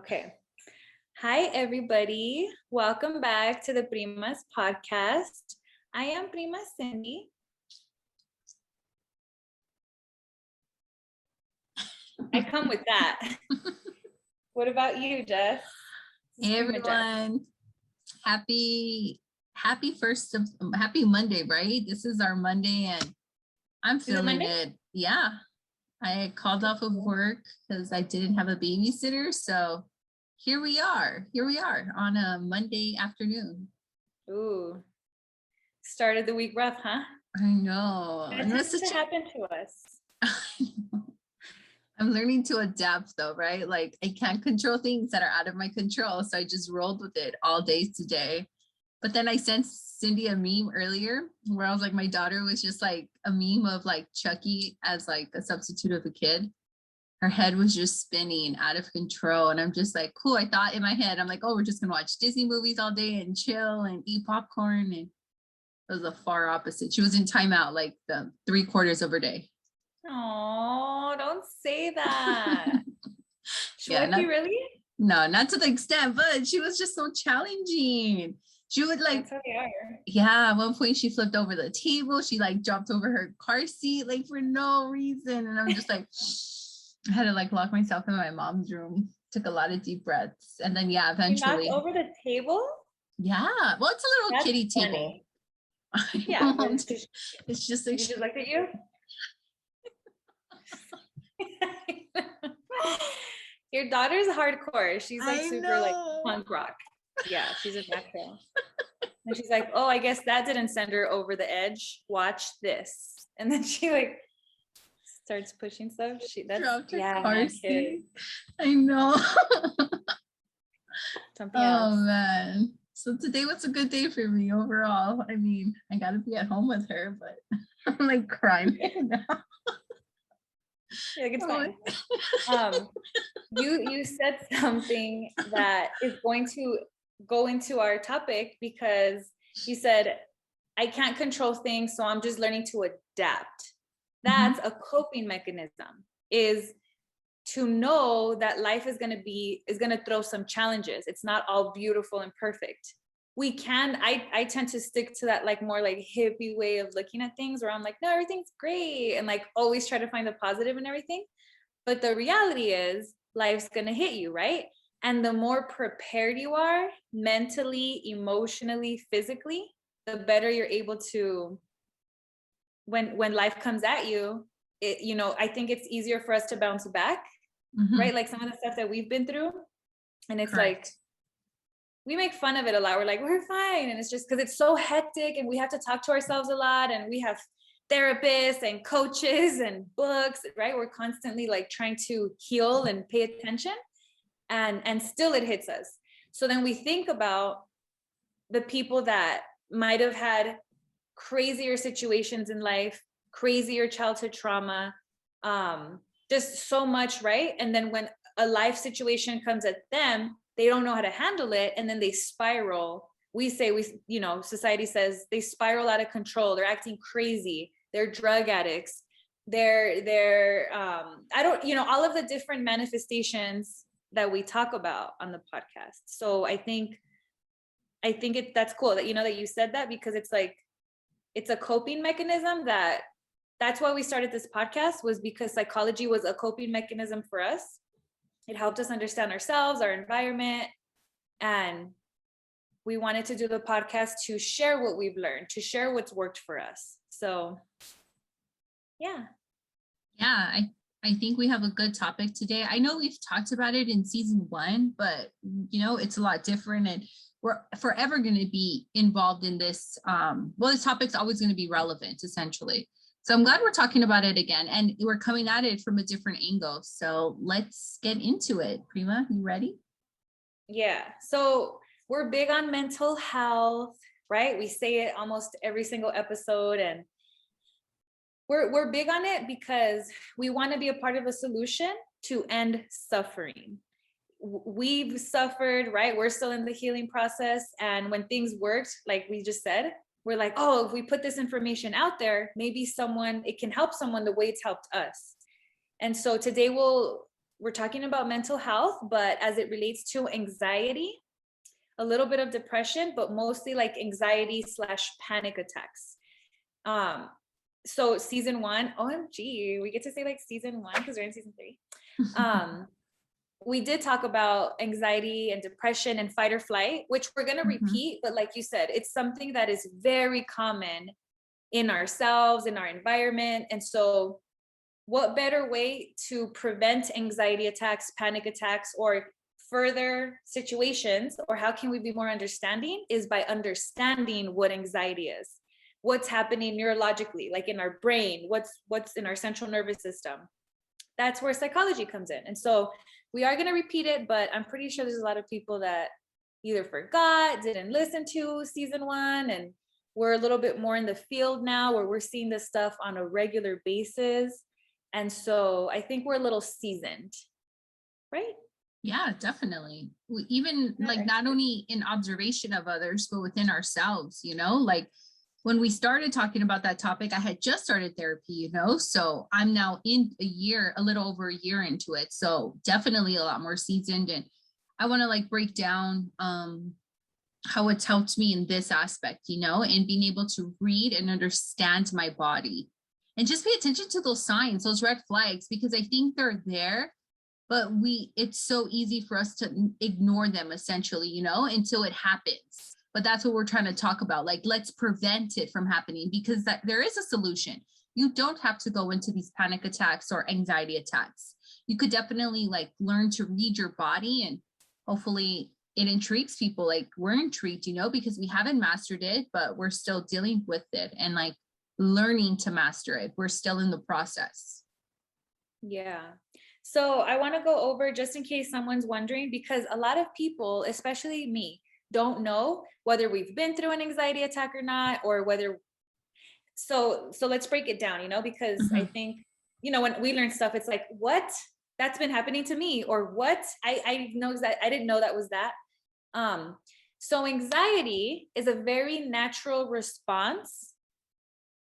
Okay. Hi, everybody. Welcome back to the Primas podcast. I am Prima Cindy. I come with that. What about you, Jess? Hey, everyone. Happy Monday, right? This is our Monday and I'm feeling it. Yeah. I called off of work because I didn't have a babysitter. So here we are on a Monday afternoon. Ooh, started the week rough, huh? I know. That tends to happen to us. I'm learning to adapt though, right? Like I can't control things that are out of my control. So I just rolled with it all day today. But then I sent Cindy a meme earlier where I was like, my daughter was just like a meme of like Chucky as like a substitute of a kid. Her head was just spinning out of control. And I'm just like, cool. I thought in my head, I'm like, oh, we're just gonna watch Disney movies all day and chill and eat popcorn. And it was a far opposite. She was in timeout like the 3/4 of her day. Oh, don't say that. Yeah, really? No, not to the extent, but she was just so challenging. She would like, that's how they are. Yeah, at one point she flipped over the table. She like dropped over her car seat like for no reason. And I'm just like, I had to like lock myself in my mom's room. Took a lot of deep breaths. And then yeah, eventually. You knocked over the table? Yeah. Well, it's a little kiddie table. Yeah. It's just like she just looked at you. Your daughter's hardcore. She's like super like punk rock. Yeah, she's a natural. And she's like, oh, I guess that didn't send her over the edge. Watch this. And then she like starts pushing stuff. Dropped her car seat. I know. Man. So today was a good day for me overall. I mean, I gotta be at home with her, but I'm like crying now. Like it's fine. You said something that is going to go into our topic because you said, I can't control things, so I'm just learning to adapt. That's a coping mechanism, is to know that life is going to throw some challenges. It's not all beautiful and perfect. I tend to stick to that like more like hippie way of looking at things where I'm like, no, everything's great. And like always try to find the positive in everything. But the reality is life's going to hit you, right? And the more prepared you are mentally, emotionally, physically, the better you're able to, when life comes at you, I think it's easier for us to bounce back, right? Like some of the stuff that we've been through. And it's like, we make fun of it a lot. We're like, we're fine. And it's just because it's so hectic and we have to talk to ourselves a lot and we have therapists and coaches and books, right? We're constantly like trying to heal and pay attention and still it hits us. So then we think about the people that might have had crazier situations in life, crazier childhood trauma, just so much, right? And then when a life situation comes at them, they don't know how to handle it, and then they spiral. Society says they spiral out of control. They're acting crazy. They're drug addicts. They're all of the different manifestations that we talk about on the podcast. So I think that's cool that that you said that, because it's like it's a coping mechanism. That's why we started this podcast, was because psychology was a coping mechanism for us. It helped us understand ourselves, our environment, and we wanted to do the podcast to share what we've learned, to share what's worked for us. So, yeah. Yeah, I think we have a good topic today. I know we've talked about it in season 1, but it's a lot different, and we're forever going to be involved in this. This topic's always going to be relevant, essentially. So I'm glad we're talking about it again, and we're coming at it from a different angle. So let's get into it. Prima, you ready? Yeah. So we're big on mental health, right? We say it almost every single episode, and we're big on it because we want to be a part of a solution to end suffering. We've suffered, right? We're still in the healing process. And when things worked, like we just said, we're like, oh, if we put this information out there, maybe it can help someone the way it's helped us. And so today we'll we're talking about mental health, but as it relates to anxiety, a little bit of depression, but mostly like anxiety slash panic attacks. Um, so season 1, OMG, we get to say like season 1 because we're in season 3. We did talk about anxiety and depression and fight or flight, which we're going to repeat, but like you said, it's something that is very common in ourselves, in our environment. And so what better way to prevent anxiety attacks, panic attacks, or further situations, or how can we be more understanding, is by understanding what anxiety is, what's happening neurologically, like in our brain, what's in our central nervous system. That's where psychology comes in. And so we are going to repeat it, but I'm pretty sure there's a lot of people that either forgot, didn't listen to season 1, and we're a little bit more in the field now where we're seeing this stuff on a regular basis. And so I think we're a little seasoned, right? Yeah, definitely. Even like not only in observation of others, but within ourselves, like when we started talking about that topic, I had just started therapy, so I'm now in a little over a year into it. So definitely a lot more seasoned. And I want to like break down how it's helped me in this aspect, and being able to read and understand my body and just pay attention to those signs, those red flags, because I think they're there, but it's so easy for us to ignore them essentially, until it happens. But that's what we're trying to talk about. Like, let's prevent it from happening, because there is a solution. You don't have to go into these panic attacks or anxiety attacks. You could definitely like learn to read your body, and hopefully it intrigues people. Like we're intrigued, because we haven't mastered it, but we're still dealing with it and like learning to master it. We're still in the process. Yeah. So I want to go over, just in case someone's wondering, because a lot of people, especially me, don't know whether we've been through an anxiety attack or not, or whether, so let's break it down, because I think, when we learn stuff, it's like, what? That's been happening to me, or what? I know that I didn't know that was that. So anxiety is a very natural response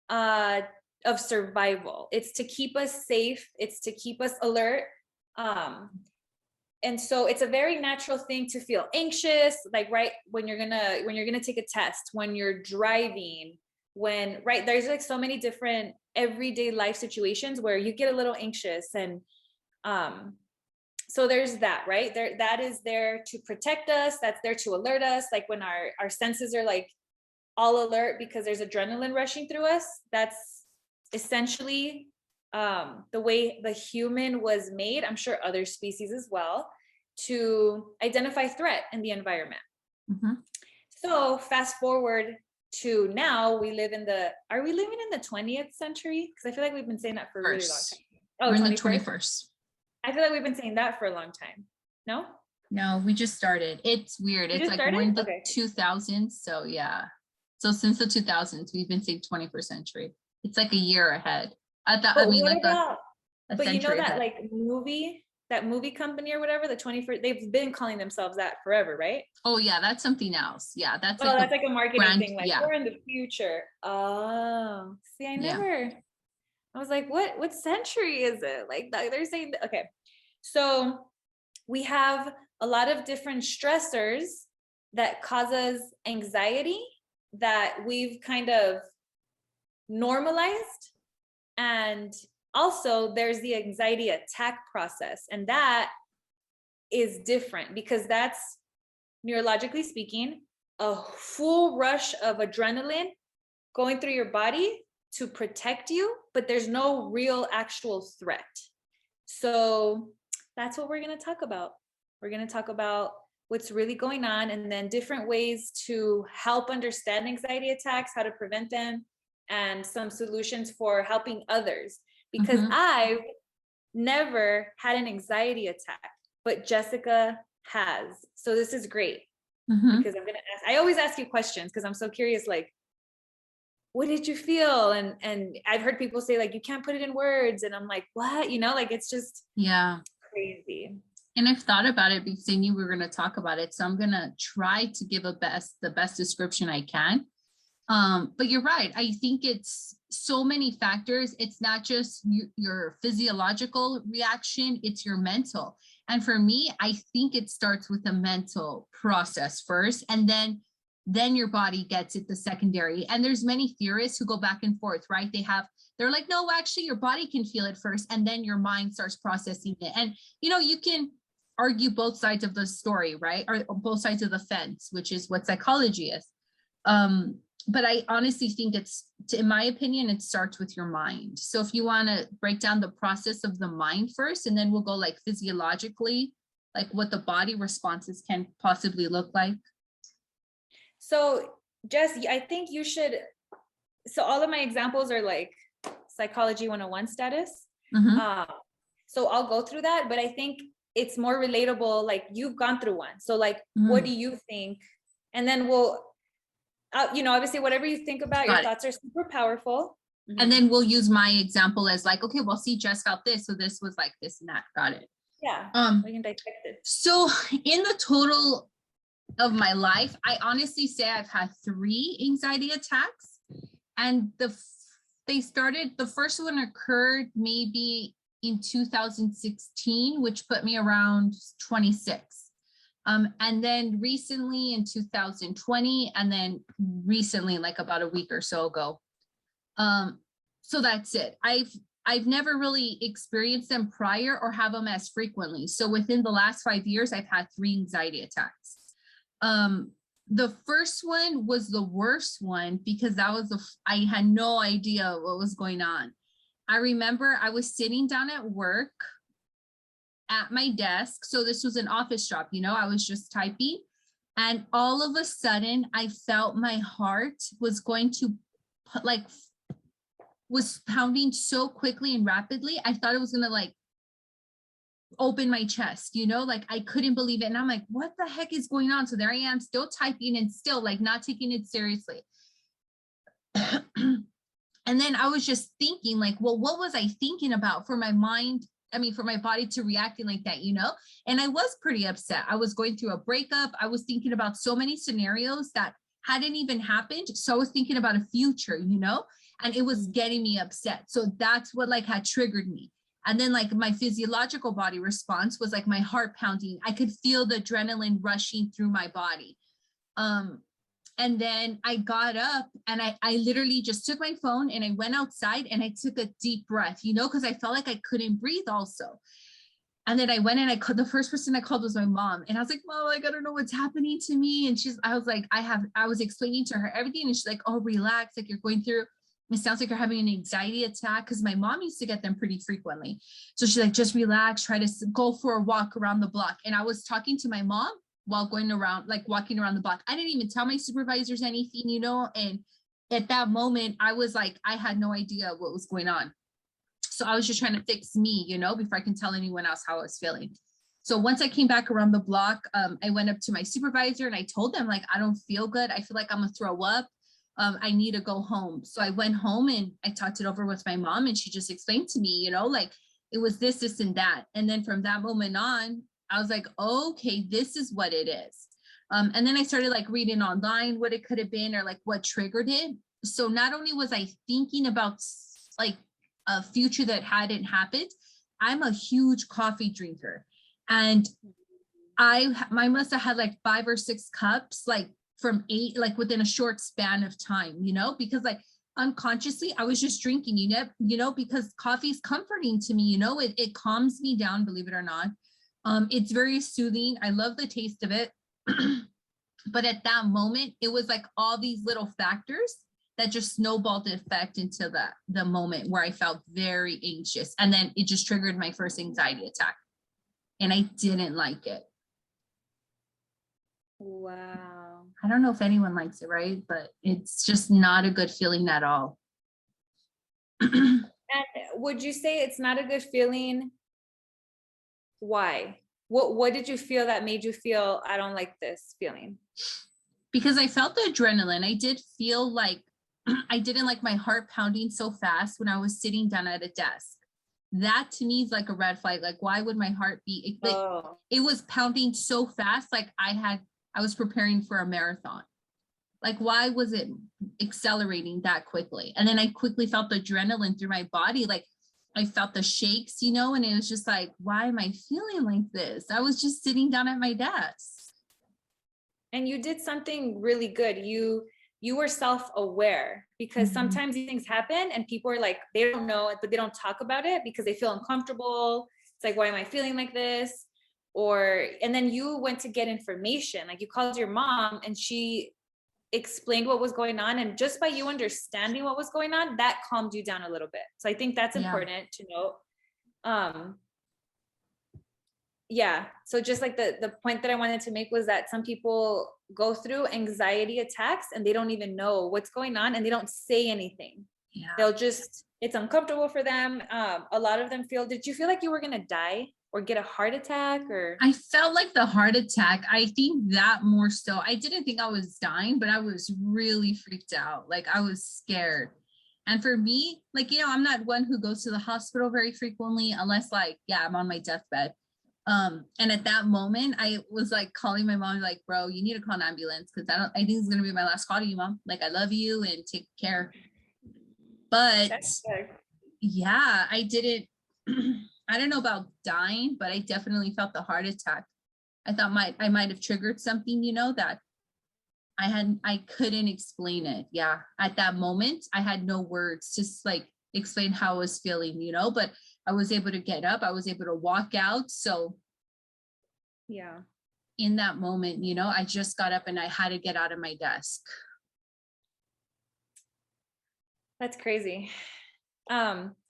of survival. It's to keep us safe. It's to keep us alert. And so it's a very natural thing to feel anxious, like right when you're gonna take a test, when you're driving, right, there's like so many different everyday life situations where you get a little anxious. And so there's that, right there, that is there to protect us, that's there to alert us, like when our senses are like all alert because there's adrenaline rushing through us. That's essentially the way the human was made, I'm sure other species as well, to identify threat in the environment. So fast forward to now, are we living in the 20th century? Because I feel like we've been saying that for a really long time. Oh, we're in the 21st. I feel like we've been saying that for a long time. No, we just started. It's weird. It's like we're in the 2000s. So yeah. So since the 2000s, we've been saying 21st century. It's like a year ahead. But you know that ahead. Like that movie company or whatever, the 21st, they've been calling themselves that forever, right? Oh yeah, that's something else. Yeah, that's like a marketing thing. Like we're in the future. Oh, see, I was like, what century is it? Like they're saying, okay. So we have a lot of different stressors that causes anxiety that we've kind of normalized. And also there's the anxiety attack process, and that is different because that's, neurologically speaking, a full rush of adrenaline going through your body to protect you, but there's no real actual threat. So that's what we're going to talk about. We're going to talk about what's really going on, and then different ways to help understand anxiety attacks, how to prevent them, and some solutions for helping others. Because I've never had an anxiety attack, but Jessica has. So this is great because I always ask you questions because I'm so curious, like, what did you feel? And I've heard people say like, you can't put it in words. And I'm like, what? Like, it's just crazy. And I've thought about it because I knew we were going to talk about it. So I'm going to try to give the best description I can. But you're right. I think it's so many factors. It's not just your physiological reaction, it's your mental. And for me, I think it starts with the mental process first, and then your body gets it the secondary. And there's many theorists who go back and forth, right? They're like, no, actually your body can feel it first, and then your mind starts processing it. And you can argue both sides of the story, right? Or both sides of the fence, which is what psychology is. But I honestly think in my opinion, it starts with your mind. So if you want to break down the process of the mind first, and then we'll go like physiologically, like what the body responses can possibly look like. So Jess, I think you should, so all of my examples are like psychology 101 status. Mm-hmm. So I'll go through that, but I think it's more relatable, like you've gone through one. So like, what do you think? And then we'll, obviously whatever you think about, your thoughts are super powerful. Mm-hmm. And then we'll use my example as like, okay, well, see, Jess felt this, so this was like this and that. Got it. Yeah, we can dissect it. So in the total of my life, I honestly say I've had 3 anxiety attacks, and the first one occurred maybe in 2016, which put me around 26. And then recently in 2020, and then recently, like about a week or so ago. So that's it. I've never really experienced them prior or have them as frequently. So within the last 5 years, I've had 3 anxiety attacks. The first one was the worst one because I had no idea what was going on. I remember I was sitting down at work at my desk. So this was an office job, I was just typing. And all of a sudden I felt my heart was going to was pounding so quickly and rapidly. I thought it was going to open my chest, like I couldn't believe it. And I'm like, what the heck is going on? So there I am still typing and still not taking it seriously. And then I was just thinking well, what was I thinking about for my body to reacting like that, And I was pretty upset. I was going through a breakup. I was thinking about so many scenarios that hadn't even happened. So I was thinking about a future, and it was getting me upset. So that's what had triggered me. And then my physiological body response was my heart pounding. I could feel the adrenaline rushing through my body. And then I got up and I literally just took my phone and I went outside and I took a deep breath, because I felt like I couldn't breathe also. And then I went and the first person I called was my mom. And I was like, Mom, I don't know what's happening to me. And I was explaining to her everything. And she's like, oh, relax. You're going through, it sounds like you're having an anxiety attack. Cause my mom used to get them pretty frequently. So she's like, just relax, try to go for a walk around the block. And I was talking to my mom while going around, walking around the block. I didn't even tell my supervisors anything, and at that moment I was I had no idea what was going on. So I was just trying to fix me, before I can tell anyone else how I was feeling. So once I came back around the block, I went up to my supervisor and I told them I don't feel good. I feel like I'm gonna throw up. I need to go home. So I went home and I talked it over with my mom, and she just explained to me, it was this and that. And then from that moment on, I was like, okay, this is what it is. And then I started reading online what it could have been or what triggered it. So not only was I thinking about a future that hadn't happened, I'm a huge coffee drinker. And I must have had 5 or 6 cups, from 8, within a short span of time, because unconsciously I was just drinking, because coffee is comforting to me, it calms me down, believe it or not. It's very soothing. I love the taste of it. But at that moment, it was all these little factors that just snowballed the effect into the moment where I felt very anxious. And then it just triggered my first anxiety attack. And I didn't like it. Wow. I don't know if anyone likes it, right? But it's just not a good feeling at all. And would you say it's not a good feeling? Why? What did you feel that made you feel, I don't like this feeling? Because I felt the adrenaline. I did feel I didn't like my heart pounding so fast when I was sitting down at a desk. That to me is a red flag. Why would my heart be? It was pounding so fast. I was preparing for a marathon. Why was it accelerating that quickly. And then I quickly felt the adrenaline through my body. Like I felt the shakes, you know, and it was just like, why am I feeling like this? I was just sitting down at my desk. And you did something really good. You were self-aware, because sometimes these things happen and people are like, they don't know it, but they don't talk about it because they feel uncomfortable. It's like, why am I feeling like this? And then you went to get information. Like you called your mom and she explained what was going on. And just by you understanding what was going on, that calmed you down a little bit. So I think that's important to note. Yeah. So just like the point that I wanted to make was that some people go through anxiety attacks and they don't even know what's going on and they don't say anything. Yeah. They'll just, it's uncomfortable for them. A lot of them did you feel like you were going to die or get a heart attack? Or I felt like the heart attack. I think that more so. I didn't think I was dying, but I was really freaked out. Like I was scared. And for me, like, you know, I'm not one who goes to the hospital very frequently unless like, yeah, I'm on my deathbed. And at that moment, I was like calling my mom, like, bro, you need to call an ambulance because I think it's gonna be my last call to you, mom. Like, I love you and take care. But yeah, I didn't, I don't know about dying, but I definitely felt the heart attack. I thought I might have triggered something, you know, that I couldn't explain it. Yeah. At that moment, I had no words to like explain how I was feeling, you know, but I was able to get up. I was able to walk out. So yeah, in that moment, you know, I just got up and I had to get out of my desk. that's crazy.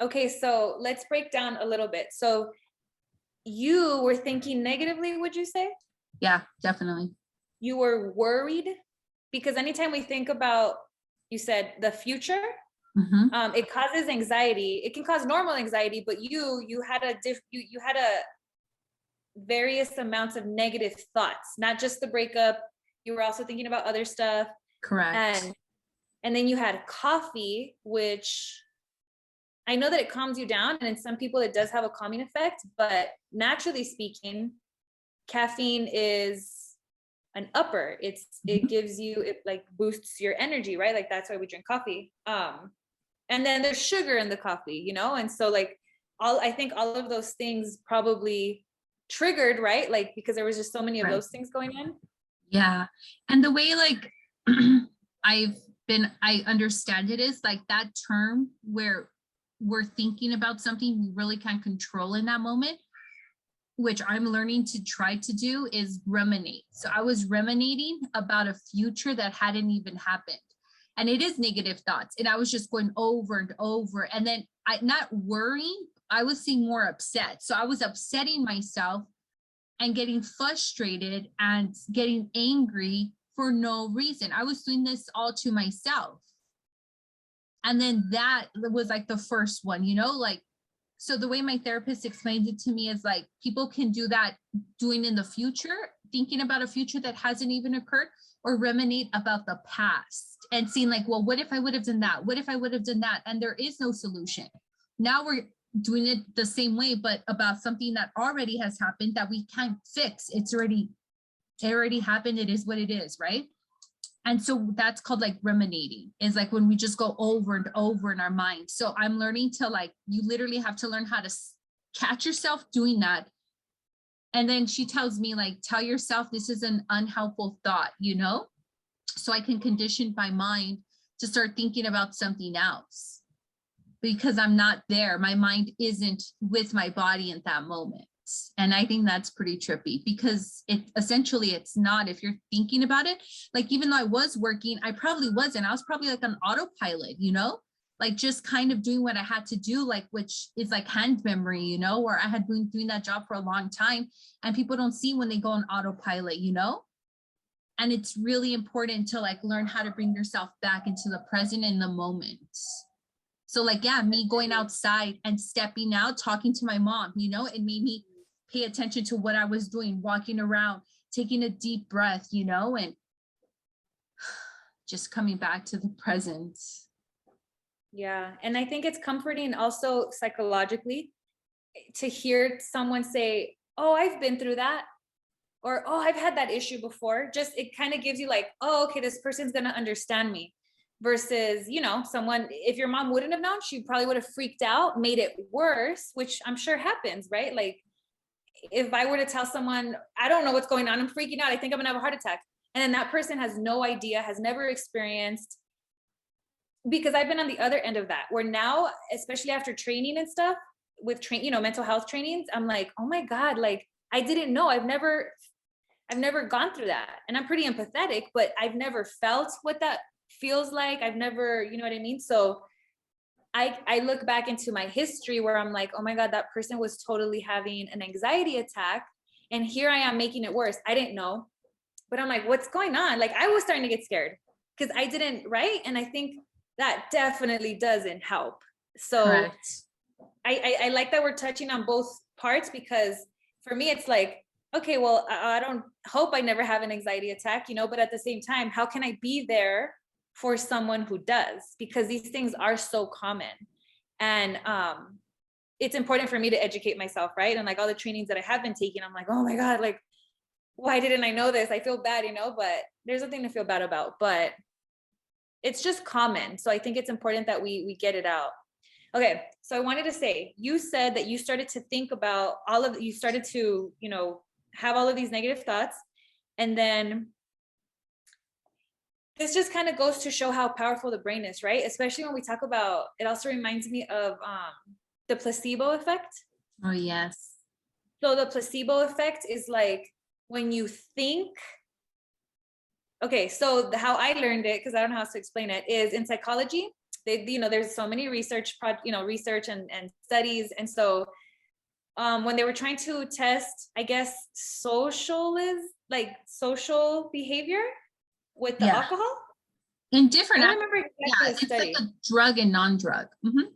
Okay, so let's break down a little bit. So you were thinking negatively, would you say? Yeah, definitely. You were worried? Because anytime we think about, you said the future, it causes anxiety. It can cause normal anxiety, but you had a various amounts of negative thoughts, not just the breakup. You were also thinking about other stuff. Correct. And then you had coffee, which I know that it calms you down, and in some people it does have a calming effect, but naturally speaking, caffeine is an upper. It gives you, it like boosts your energy, right? Like that's why we drink coffee. And then there's sugar in the coffee, you know? And so like I think all of those things probably triggered, right? Like because there was just so many of those things going on. Yeah. And the way like I understand it is like that term where we're thinking about something we really can't control in that moment, which I'm learning to try to do, is ruminate. So I was ruminating about a future that hadn't even happened. And it is negative thoughts. And I was just going over and over. And then not worrying, I was seeing more upset. So I was upsetting myself and getting frustrated and getting angry for no reason. I was doing this all to myself. And then that was like the first one, you know, like, so the way my therapist explained it to me is like, people can do that doing in the future, thinking about a future that hasn't even occurred, or ruminate about the past and seeing like, well, what if I would have done that? What if I would have done that? And there is no solution. Now we're doing it the same way, but about something that already has happened that we can't fix. It already happened. It is what it is, right? And so that's called like ruminating, is like when we just go over and over in our mind. So I'm learning to like, you literally have to learn how to catch yourself doing that. And then she tells me like, tell yourself this is an unhelpful thought, you know? So I can condition my mind to start thinking about something else because I'm not there. My mind isn't with my body at that moment. And I think that's pretty trippy because it's not, if you're thinking about it, like even though I was working, I probably wasn't. I was probably like on autopilot, you know, like just kind of doing what I had to do, like, which is like hand memory, you know, or I had been doing that job for a long time and people don't see when they go on autopilot, you know. And it's really important to like learn how to bring yourself back into the present in the moment. So like, yeah, me going outside and stepping out, talking to my mom, you know, it made me pay attention to what I was doing, walking around, taking a deep breath, you know, and just coming back to the present. Yeah. And I think it's comforting also psychologically to hear someone say, oh, I've been through that. Or, oh, I've had that issue before. Just, it kind of gives you like, oh, okay, this person's going to understand me. versus, you know, someone, if your mom wouldn't have known, she probably would have freaked out, made it worse, which I'm sure happens, right? Like if I were to tell someone, I don't know what's going on, I'm freaking out, I think I'm gonna have a heart attack. And then that person has no idea, has never experienced, because I've been on the other end of that, where now, especially after training and stuff with you know, mental health trainings, I'm like, oh my God, like I didn't know. I've never gone through that. And I'm pretty empathetic, but I've never felt what that feels like. I've never, you know what I mean? So I look back into my history where I'm like, oh my God, that person was totally having an anxiety attack. And here I am making it worse. I didn't know, but I'm like, what's going on? Like I was starting to get scared because I didn't, right? And I think that definitely doesn't help. So Correct. I like that we're touching on both parts, because for me, it's like, okay, well, I don't hope I never have an anxiety attack, you know, but at the same time, how can I be there for someone who does? Because these things are so common. And it's important for me to educate myself, right? And like all the trainings that I have been taking, I'm like, oh my God, like, why didn't I know this? I feel bad, you know, but there's nothing to feel bad about, but it's just common. So I think it's important that we get it out. Okay, so I wanted to say, you said that you started to think about you started to, you know, have all of these negative thoughts. And then this just kind of goes to show how powerful the brain is, right? Especially when we talk about, it also reminds me of the placebo effect. Oh, yes. So the placebo effect is like when you think, okay, so how I learned it, because I don't know how to explain it, is in psychology, you know, there's so many research and studies. And so when they were trying to test, I guess, social behavior with the alcohol. In different, I don't remember exactly the it's study. like a drug and non-drug.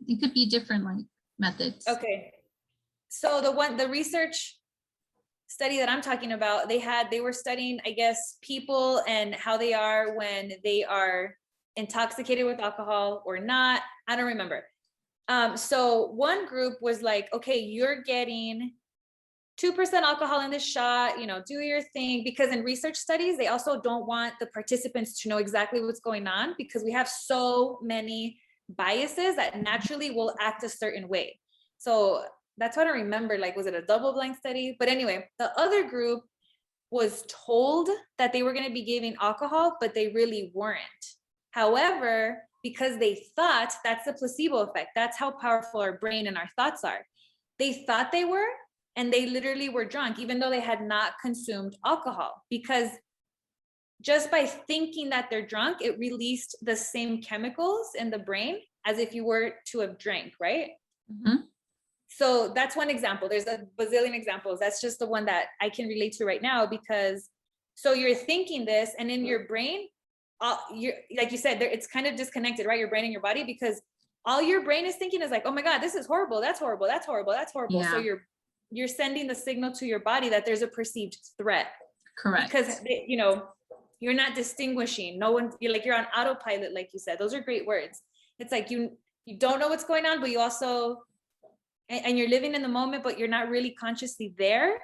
It could be different like methods. Okay. So the research study that I'm talking about, they were studying, I guess, people and how they are when they are intoxicated with alcohol or not. I don't remember. So one group was like, okay, you're getting 2% alcohol in this shot, you know, do your thing. Because in research studies, they also don't want the participants to know exactly what's going on, because we have so many biases that naturally will act a certain way. So that's what I remember. Like, was it a double blind study? But anyway, the other group was told that they were going to be giving alcohol, but they really weren't. However, because they thought, that's the placebo effect. That's how powerful our brain and our thoughts are. They thought they were, and they literally were drunk, even though they had not consumed alcohol, because just by thinking that they're drunk, it released the same chemicals in the brain as if you were to have drank, right? Mm-hmm. So that's one example. There's a bazillion examples. That's just the one that I can relate to right now, because so you're thinking this, and in your brain, you're, like you said, it's kind of disconnected, right? Your brain and your body, because all your brain is thinking is like, oh my God, this is horrible. That's horrible. That's horrible. That's horrible. Yeah. So you're sending the signal to your body that there's a perceived threat. Correct. Because, you know, you're not distinguishing. No one, you're on autopilot, like you said. Those are great words. It's like you don't know what's going on, but you also, and you're living in the moment, but you're not really consciously there.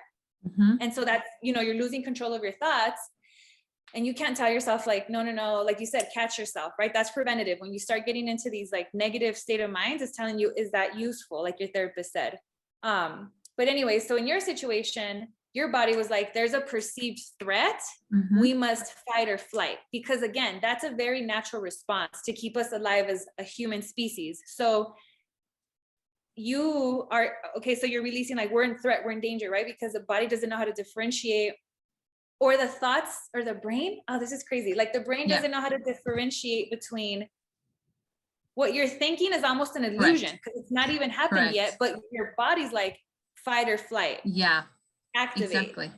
Mm-hmm. And so that's, you know, you're losing control of your thoughts. And you can't tell yourself like, no, like you said, catch yourself, right? That's preventative. When you start getting into these like negative state of minds, it's telling you, is that useful? Like your therapist said. But anyway, so in your situation, your body was like, there's a perceived threat. Mm-hmm. We must fight or flight, because again, that's a very natural response to keep us alive as a human species. So you are, okay, so you're releasing like, we're in threat, we're in danger, right? Because the body doesn't know how to differentiate, or the thoughts or the brain. Oh, this is crazy. Like the brain doesn't know how to differentiate between what you're thinking is almost an illusion, because it's not even happened yet, but your body's like fight or flight. Yeah. Activate. Exactly.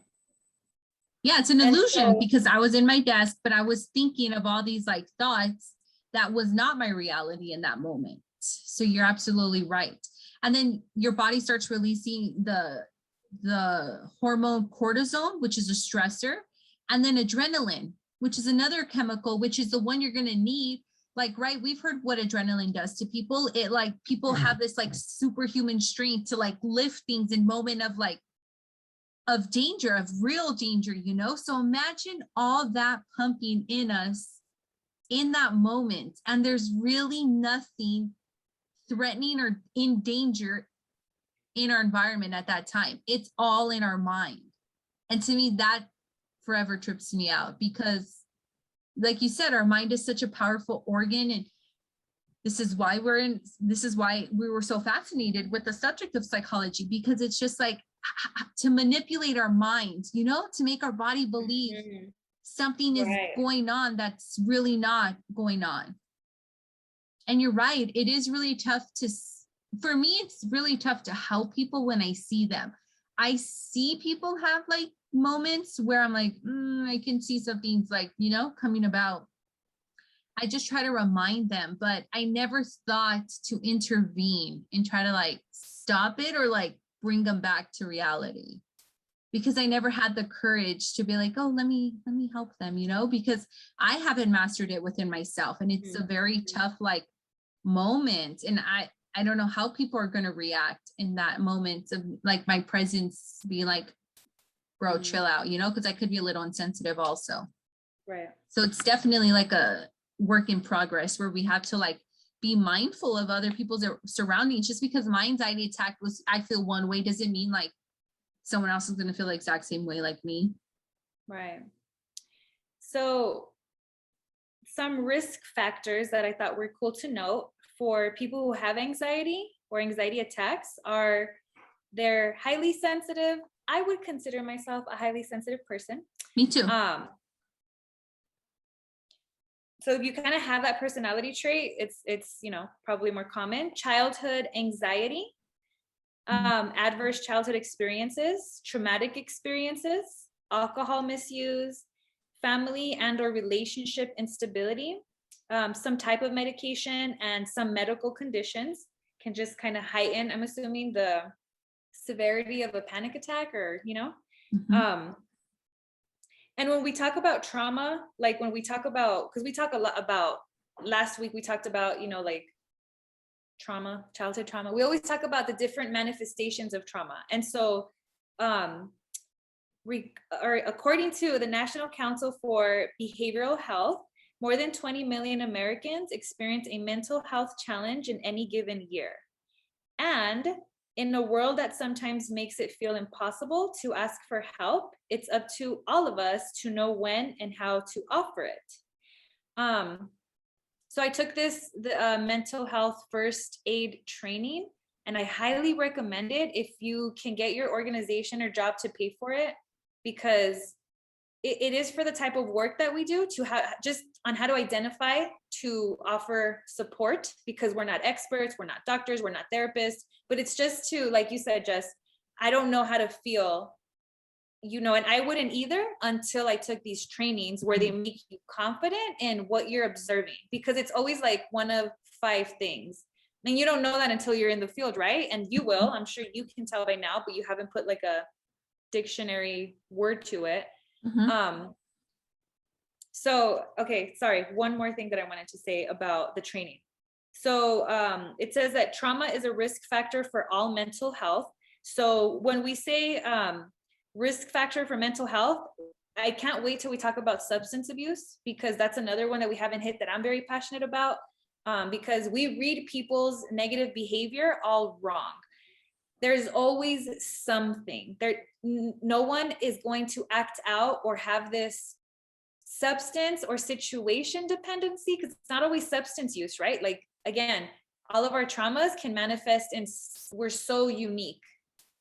Yeah, it's an illusion, because I was in my desk, but I was thinking of all these like thoughts that was not my reality in that moment. So you're absolutely right. And then your body starts releasing the hormone cortisol, which is a stressor, and then adrenaline, which is another chemical, which is the one you're going to need. Like, right, we've heard what adrenaline does to people. It like, people have this like superhuman strength to like lift things in moment of like, of danger, of real danger, you know? So imagine all that pumping in us in that moment, and there's really nothing threatening or in danger in our environment at that time. It's all in our mind. And to me, that forever trips me out, because like you said, our mind is such a powerful organ. And this is why we were so fascinated with the subject of psychology, because it's just like to manipulate our minds, to make our body believe something is going on that's really not going on. And you're right, it is really tough for me, it's really tough to help people when I see them. I see people have like moments where I'm like, I can see something's like, coming about. I just try to remind them, but I never thought to intervene and try to like stop it or like bring them back to reality, because I never had the courage to be like, oh, let me help them, because I haven't mastered it within myself. And it's a very tough like moment. And I don't know how people are going to react in that moment of like my presence being like, bro, chill out, because I could be a little insensitive also. Right. So it's definitely like a work in progress where we have to like be mindful of other people's surroundings. Just because my anxiety attack was, I feel one way, doesn't mean like someone else is going to feel the exact same way like me. Right. So some risk factors that I thought were cool to note for people who have anxiety or anxiety attacks are they're highly sensitive. I would consider myself a highly sensitive person. Me too. So if you kind of have that personality trait, it's probably more common. Childhood anxiety, adverse childhood experiences, traumatic experiences, alcohol misuse, family and or relationship instability, some type of medication, and some medical conditions can just kind of heighten, I'm assuming, the severity of a panic attack, or and when we talk about trauma, like when we talk about, because we talk a lot about, last week we talked about, like trauma, childhood trauma. We always talk about the different manifestations of trauma. And so according to the National Council for Behavioral Health, more than 20 million Americans experience a mental health challenge in any given year. And in a world that sometimes makes it feel impossible to ask for help, it's up to all of us to know when and how to offer it. So I took the mental health first aid training, and I highly recommend it if you can get your organization or job to pay for it, because it is for the type of work that we do, to just on how to identify, to offer support, because we're not experts, we're not doctors, we're not therapists, but it's just to, like you said, Jess, I don't know how to feel, and I wouldn't either until I took these trainings where they make you confident in what you're observing, because it's always like one of 5 things. And you don't know that until you're in the field, right? And you will, I'm sure you can tell by now, but you haven't put like a dictionary word to it. So, okay, sorry. One more thing that I wanted to say about the training. So it says that trauma is a risk factor for all mental health. So when we say risk factor for mental health, I can't wait till we talk about substance abuse, because that's another one that we haven't hit that I'm very passionate about, because we read people's negative behavior all wrong. There's always something there. No one is going to act out or have this substance or situation dependency, because it's not always substance use, right? Like, again, all of our traumas can manifest, and we're so unique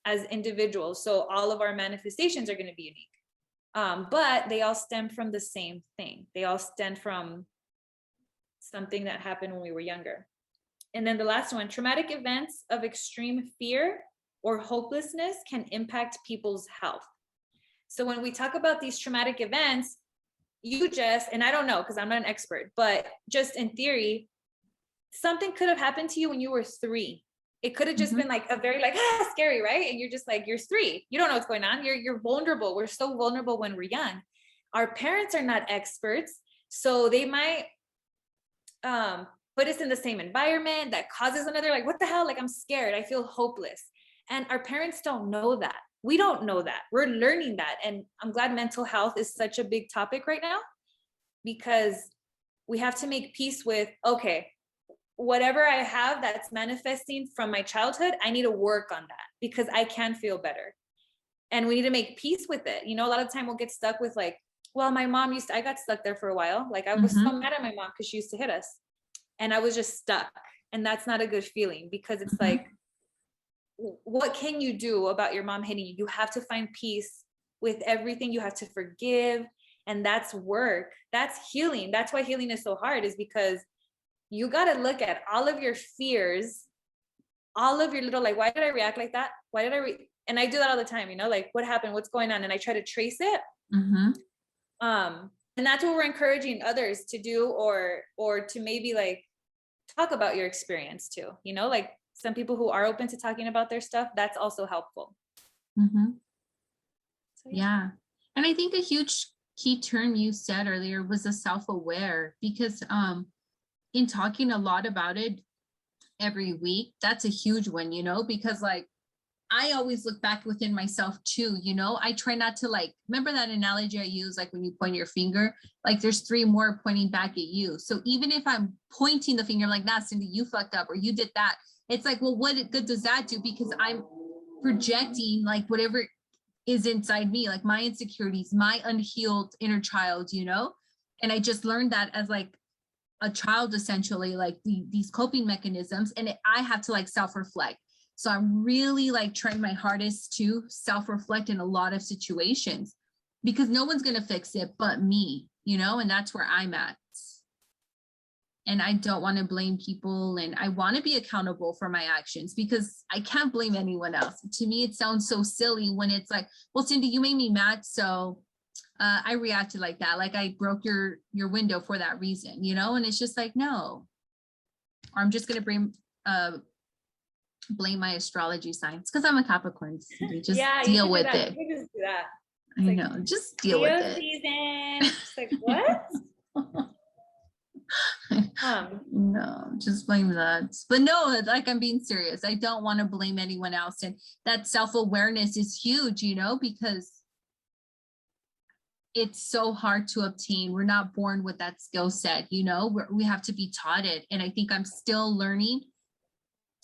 as individuals. So all of our manifestations are going to be unique. But they all stem from the same thing. They all stem from something that happened when we were younger. And then the last one, traumatic events of extreme fear or hopelessness can impact people's health. So when we talk about these traumatic events, you just, and I don't know, because I'm not an expert, but just in theory, something could have happened to you when you were 3. It could have just been like a very scary, right? And you're just like, you're 3. You don't know what's going on. You're vulnerable. We're so vulnerable when we're young. Our parents are not experts. So they might put us in the same environment that causes another, like, what the hell? Like, I'm scared. I feel hopeless. And our parents don't know that. We don't know that. We're learning that. And I'm glad mental health is such a big topic right now, because we have to make peace with, okay, whatever I have that's manifesting from my childhood, I need to work on that because I can feel better. And we need to make peace with it. You know, a lot of time we'll get stuck with like, well, my mom I got stuck there for a while. Like I was so mad at my mom because she used to hit us and I was just stuck. And that's not a good feeling because it's like, what can you do about your mom hitting you? You have to find peace with everything. You have to forgive. And that's work. That's healing. That's why healing is so hard, is because you got to look at all of your fears, all of your little, like, why did I react like that? Why did and I do that all the time, you know, like what happened, what's going on? And I try to trace it. And that's what we're encouraging others to do, or to maybe like talk about your experience too, you know, like some people who are open to talking about their stuff, that's also helpful. So, yeah. And I think a huge key term you said earlier was a self-aware, because in talking a lot about it every week, that's a huge one, you know, because like I always look back within myself too, you know, I try not to, like, remember that analogy I use, like when you point your finger, like there's 3 more pointing back at you. So even if I'm pointing the finger, like, nah, Cindy, you fucked up, or you did that, it's like, well, what good does that do? Because I'm projecting like whatever is inside me, like my insecurities, my unhealed inner child, you know? And I just learned that as like a child, essentially, like these coping mechanisms, and I have to like self-reflect. So I'm really like trying my hardest to self-reflect in a lot of situations, because no one's going to fix it but me, you know, and that's where I'm at. And I don't want to blame people, and I want to be accountable for my actions, because I can't blame anyone else. To me, it sounds so silly when it's like, well, Cindy, you made me mad, so I reacted like that. Like I broke your window for that reason, you know? And it's just like, no. Or I'm just going to blame my astrology signs because I'm a Capricorn. Cindy. Just deal with it. You just do that. I know, just deal with it. Season. It's like, what? No, just blame that. But no, like I'm being serious. I don't want to blame anyone else. And that self-awareness is huge, you know, because it's so hard to obtain. We're not born with that skill set, you know, we have to be taught it. And I think I'm still learning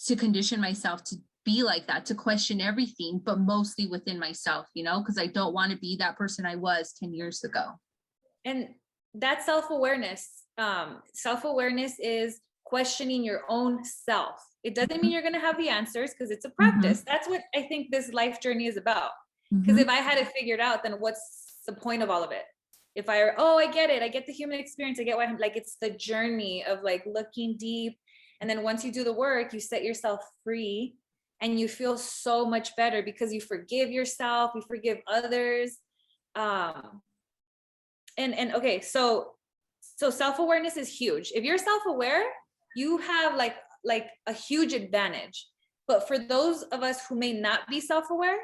to condition myself to be like that, to question everything, but mostly within myself, you know, because I don't want to be that person I was 10 years ago. And that self-awareness is questioning your own self. It doesn't mean you're going to have the answers, because it's a practice. That's what I think this life journey is about. Because if I had it figured out, then what's the point of all of it? If I get it, I get the human experience, I get why I'm like, it's the journey of like looking deep. And then once you do the work, you set yourself free and you feel so much better because you forgive yourself, you forgive others. And okay, so self-awareness is huge. If you're self-aware, you have like a huge advantage. But for those of us who may not be self-aware,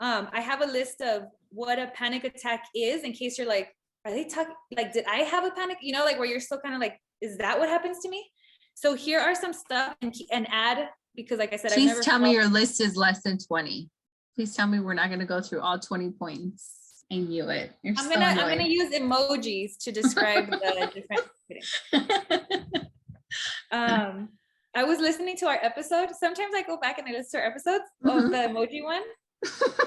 I have a list of what a panic attack is, in case you're like, are they talking, like, did I have a panic? You know, like where you're still kind of like, is that what happens to me? So here are some stuff, and add, because like I said, please tell me your list is less than 20. Please tell me we're not going to go through all 20 points. I knew it. I'm gonna use emojis to describe the different. I was listening to our episode. Sometimes I go back and I listen to our episodes of the emoji one,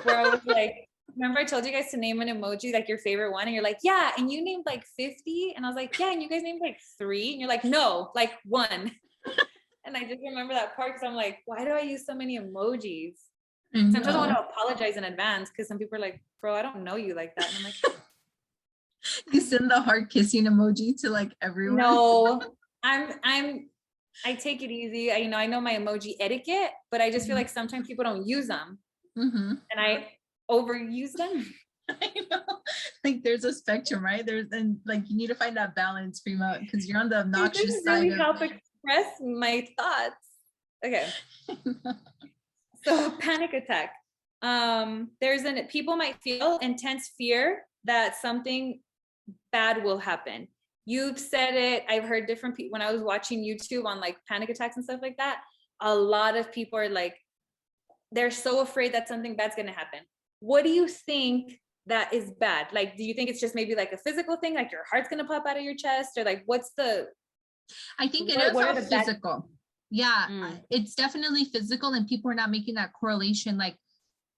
where I was like, remember I told you guys to name an emoji, like your favorite one, and you're like, yeah, and you named like 50, and I was like, yeah, and you guys named like 3, and you're like, no, like 1. And I just remember that part because I'm like, why do I use so many emojis? Sometimes I want to apologize in advance because some people are like, bro, I don't know you like that. And I'm like, you send the heart kissing emoji to like everyone. No, I take it easy. I know my emoji etiquette, but I just feel like sometimes people don't use them, and I overuse them. I know, like there's a spectrum, right? And like you need to find that balance, Prima, because you're on the obnoxious side. Really help express my thoughts. Okay. So panic attack. People might feel intense fear that something bad will happen. You've said it. I've heard different people when I was watching YouTube on like panic attacks and stuff like that. A lot of people are like, they're so afraid that something bad's going to happen. What do you think that is bad? Like, do you think it's just maybe like a physical thing, like your heart's gonna pop out of your chest, or like I think it is what all are the bad? physical. Yeah, Mm, it's definitely physical, and people are not making that correlation. Like,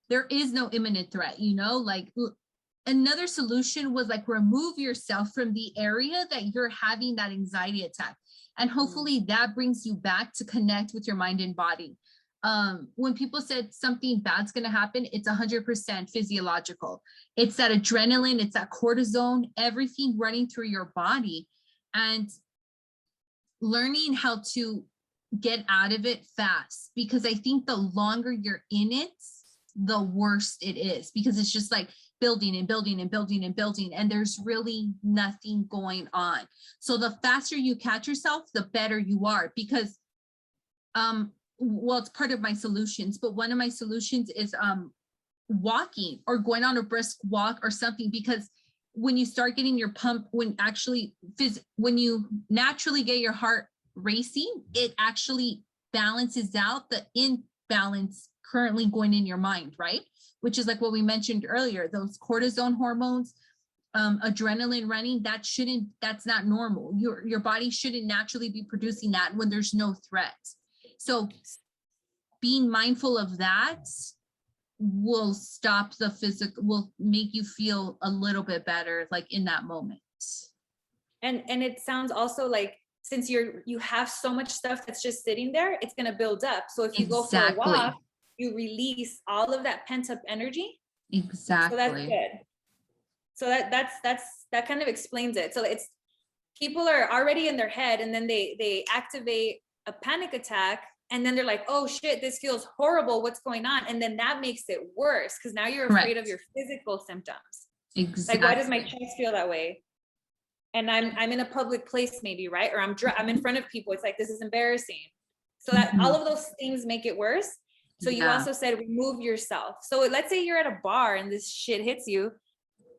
there is no imminent threat, like another solution was like remove yourself from the area that you're having that anxiety attack. And mm, hopefully that brings you back to connect with your mind and body. When people said something bad's going to happen, it's 100% physiological. It's that adrenaline, it's that cortisone, everything running through your body. And learning how to get out of it fast, because I think the longer you're in it, the worse it is, because it's just like building and building and building and building, and there's really nothing going on. So the faster you catch yourself, the better you are. Because well, it's part of my solutions, but one of my solutions is walking or going on a brisk walk or something, because when you start getting your pump, when you naturally get your heart racing, it actually balances out the imbalance currently going in your mind, right? Which is like what we mentioned earlier, those cortisone hormones, adrenaline running, that's not normal. Your body shouldn't naturally be producing that when there's no threat. So being mindful of that will stop the physical, will make you feel a little bit better, like in that moment. and it sounds also like, since you have so much stuff that's just sitting there, it's going to build up. So if you go for a walk, Exactly. you release all of that pent up energy. So that's Exactly. good. So that kind of explains it. So it's, people are already in their head, and then they activate a panic attack, and then they're like, oh shit, this feels horrible, what's going on? And then that makes it worse, because now you're afraid of Correct. your physical symptoms. Like, why does my Exactly. chest feel that way? And I'm in a public place maybe, right? Or I'm in front of people, it's like, this is embarrassing. So that all Mhm. of those things make it worse. So you Yeah, also said remove yourself. So let's say you're at a bar and this shit hits you,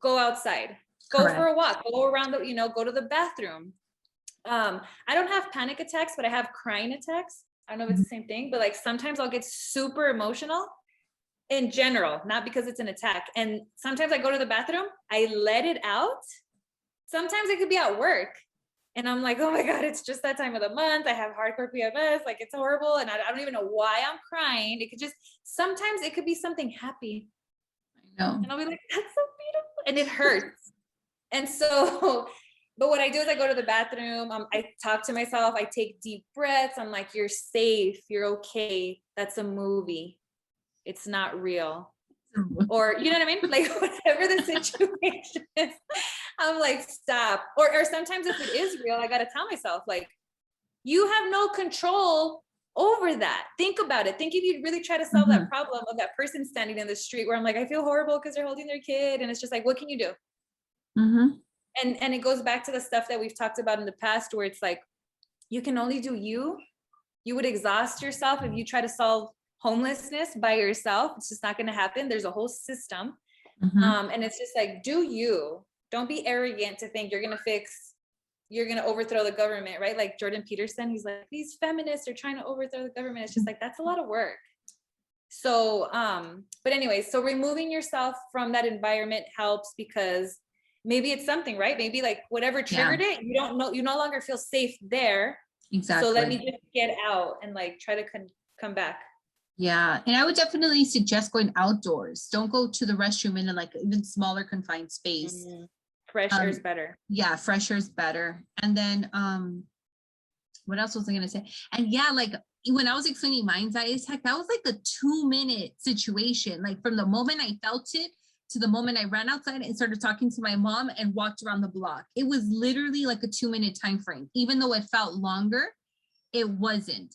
go outside, go for a correct. walk, go around the, go to the bathroom. I don't have panic attacks, but I have crying attacks. I don't know if it's the same thing, but like sometimes I'll get super emotional in general, not because it's an attack. And sometimes I go to the bathroom, I let it out. Sometimes it could be at work. And I'm like, oh my God, it's just that time of the month. I have hardcore PMS. Like, it's horrible. And I don't even know why I'm crying. It could just, sometimes it could be something happy. I know. And I'll be like, that's so beautiful. And it hurts. And so, but what I do is I go to the bathroom. I talk to myself. I take deep breaths. I'm like, you're safe. You're okay. That's a movie. It's not real. Or, you know what I mean? Like, whatever the situation is, I'm like, stop. Or sometimes if it is real, I got to tell myself, like, you have no control over that. Think about it. Think if you really try to solve that Mhm. problem of that person standing in the street where I'm like, I feel horrible because they're holding their kid. And it's just like, what can you do? Mhm. And it goes back to the stuff that we've talked about in the past, where it's like, you can only do you. You would exhaust yourself if you try to solve homelessness by yourself. It's just not going to happen. There's a whole system. Mhm. And it's just like, do you. Don't be arrogant to think you're going to overthrow the government, right? Like Jordan Peterson, he's like, these feminists are trying to overthrow the government. It's just like, that's a lot of work. So, but anyways, so removing yourself from that environment helps, because maybe it's something, right? Maybe like whatever Yeah, triggered it, you don't know, you no longer feel safe there. So let me exactly. just get out and like try to come back. Yeah, and I would definitely suggest going outdoors. Don't go to the restroom in a like even smaller confined space. Mm, fresh air is Um, better. yeah, fresher is better. And then what else was I gonna say? And yeah, like when I was explaining my anxiety attack, that was like a 2 minute situation. Like from the moment I felt it to the moment I ran outside and started talking to my mom and walked around the block. It was literally like a 2 minute time frame. Even though it felt longer, it wasn't.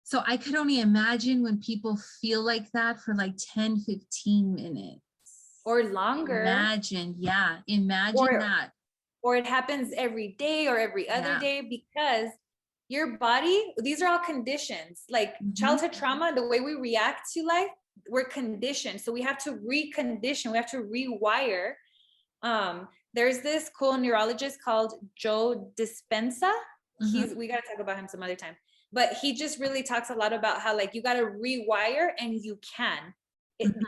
So I could only imagine when people feel like that for like 10, 15 minutes. Or longer, Imagine, yeah, imagine or that. or it happens every day or every other Yeah. day, because your body, these are all conditions. Like Mhm. childhood trauma, the way we react to life, we're conditioned. So we have to recondition, we have to rewire. There's this cool neurologist called Joe Dispenza. Mhm. We got to talk about him some other time. But he just really talks a lot about how like you got to rewire, and you can.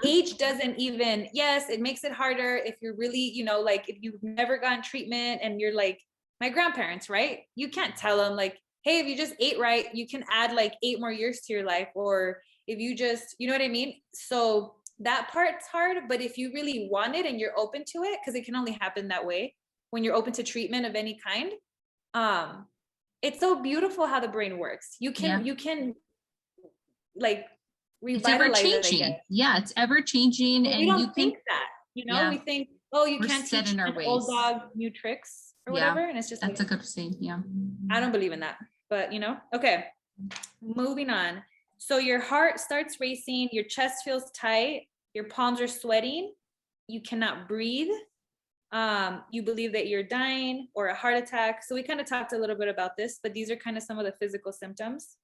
age doesn't even, yes, it makes it harder if you're really, like if you've never gotten treatment and you're like my grandparents, right? You can't tell them like, hey, if you just ate right, you can add like 8 more years to your life. Or if you just, you know what I mean? So that part's hard, but if you really want it and you're open to it, because it can only happen that way when you're open to treatment of any kind. It's so beautiful how the brain works. You can like It's ever revitalize it, I changing. guess. Yeah, it's ever changing, But we and you don't can. think that, Yeah, we think, oh, you we're can't set teach in our an ways. old dog new tricks or Yeah, whatever. And it's just that's like, a good saying. Yeah. I don't believe in that, but okay, moving on. So your heart starts racing, your chest feels tight, your palms are sweating, you cannot breathe. You believe that you're dying or a heart attack. So we kind of talked a little bit about this, but these are kind of some of the physical symptoms.